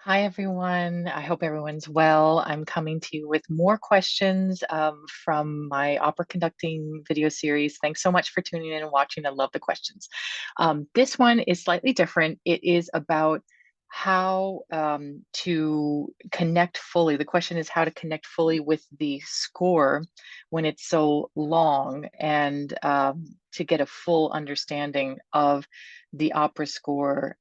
Hi, everyone. I hope everyone's well. I'm coming to you with more questions from my opera conducting video series. Thanks so much for tuning in and watching. I love the questions. This one is slightly different. It is about how to connect fully. The question is how to connect fully with the score when it's so long and to get a full understanding of the opera score.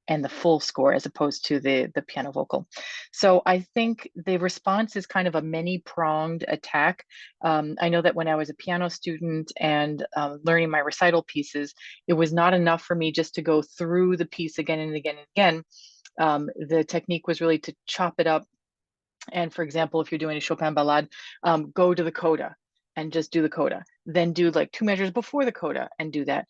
And the full score as opposed to the piano vocal. So I think the response is kind of a many-pronged attack. I know that when I was a piano student and learning my recital pieces, it was not enough for me just to go through the piece again and again and again. The technique was really to chop it up. And for example, if you're doing a Chopin ballade, go to the coda and just do the coda. Then do like two measures before the coda and do that.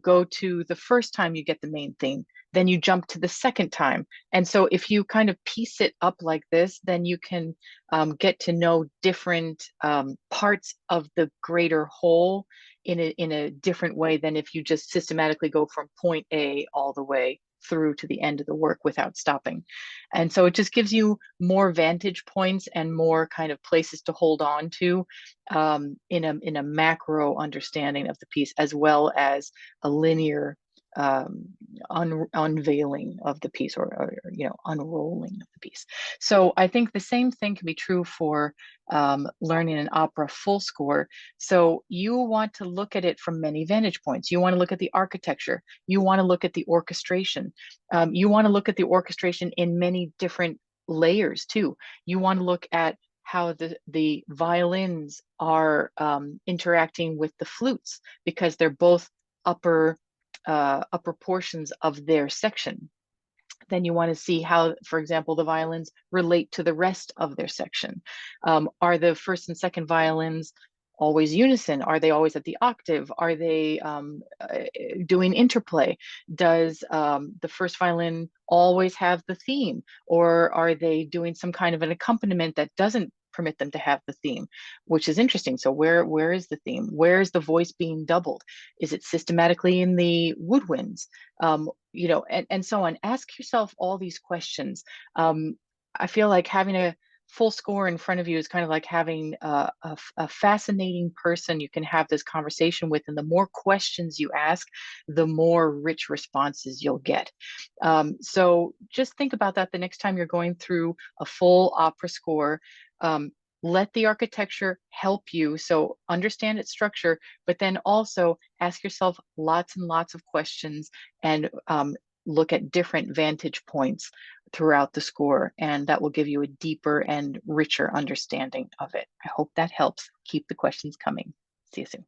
Go to the first time you get the main theme, then you jump to the second time. And so if you kind of piece it up like this, then you can get to know different parts of the greater whole in a different way than if you just systematically go from point A all the way through to the end of the work without stopping. And so it just gives you more vantage points and more kind of places to hold on to in a macro understanding of the piece, as well as a linear unveiling of the piece or unrolling of the piece. So I think the same thing can be true for learning an opera full score. So you want to look at it from many vantage points. You want to look at the architecture. You want to look at the orchestration. You want to look at the orchestration in many different layers too. You want to look at how the violins are interacting with the flutes because they're both upper portions of their section. Then you want to see how, for example, the violins relate to the rest of their section. Are the first and second violins always unison? Are they always at the octave? Are they doing interplay? Does the first violin always have the theme? Or are they doing some kind of an accompaniment that doesn't permit them to have the theme, which is interesting. So where is the theme? Where is the voice being doubled? Is it systematically in the woodwinds? And so on. Ask yourself all these questions. I feel like having a full score in front of you is kind of like having a fascinating person you can have this conversation with. And the more questions you ask, the more rich responses you'll get. So just think about that the next time you're going through a full opera score. Let the architecture help you. So understand its structure, but then also ask yourself lots and lots of questions and look at different vantage points throughout the score. And that will give you a deeper and richer understanding of it. I hope that helps. Keep the questions coming. See you soon.